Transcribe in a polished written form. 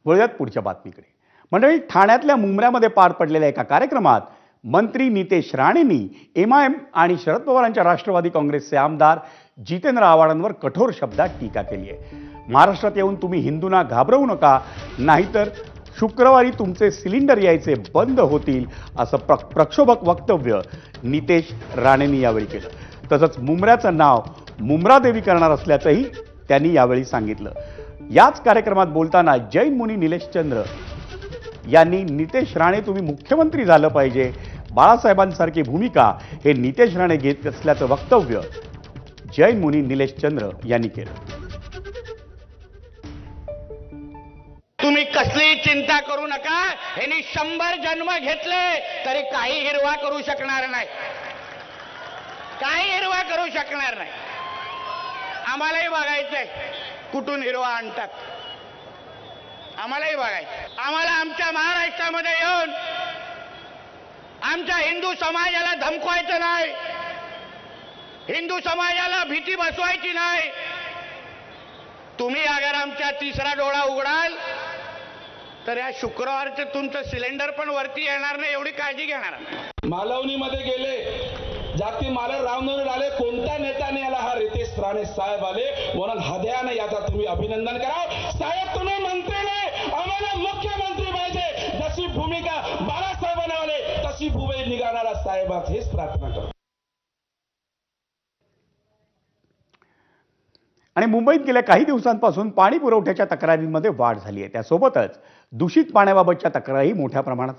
वळूयात पुढच्या बातमीकडे। मंडळी, ठाण्यातल्या मुंब्र्यामध्ये पार पडलेल्या एका कार्यक्रमात मंत्री नितेश राणेंनी एमआयएम आणि शरद पवारांच्या राष्ट्रवादी काँग्रेसचे आमदार जितेंद्र आव्हाडांवर कठोर शब्दात टीका केली आहे। महाराष्ट्रात येऊन तुम्ही हिंदूंना घाबरवू नका, नाहीतर शुक्रवारी तुमचे सिलेंडर यायचे बंद होतील, असं प्रक्षोभक वक्तव्य नितेश राणेंनी यावेळी केलं। तसंच मुंब्र्याचं नाव मुंब्रादेवी करणार असल्याचंही त्यांनी यावेळी सांगितलं। याच कार्यक्रमात बोलताना जैन मुनी निलेशचंद्र यांनी नितेश राणे तुम्ही मुख्यमंत्री झालं पाहिजे, बाळासाहेबांसारखी भूमिका हे नितेश राणे घेत असल्याचं वक्तव्य जैन मुनी निलेशचंद्र यांनी केलं। तुम्ही कसली चिंता करू नका, यांनी 100 जन्म घेतले तरी काही हिरवा करू शकणार नाही, काही हिरवा करू शकणार नाही। आम्हालाही बघायचंय कुठून हिरवा आणतात, आम्हालाही बघायचं। आम्हाला आमच्या महाराष्ट्रामध्ये येऊन आमच्या हिंदू समाजाला धमकवायचं नाही, हिंदू समाजाला भीती बसवायची नाही। तुम्ही अगर आमच्या तिसरा डोळा उघडाल तर या शुक्रवारचे तुमचं सिलेंडर पण वरती येणार नाही, एवढी काळजी घेणार। मालवणीमध्ये गेले, जाती मालर रामनवमी आले, कोणत्या नेत्याने आला हा रितेश राणे साहेब आले, म्हणून हृदयाने याचा तुम्ही अभिनंदन करा। साहेब तुम्ही मंत्री नाही, आम्हाला मुख्यमंत्री पाहिजे, जशी भूमिका बाळासाहेबांना आले तशी भूमिका निघाणारा साहेबात हेच प्रार्थना करतो। आणि मुंबईत गेल्या काही दिवसांपासून पाणी पुरवठ्याच्या तक्रारींमध्ये वाढ झाली आहे। त्यासोबतच दूषित पाण्याबाबतच्या तक्रारी मोठ्या प्रमाणात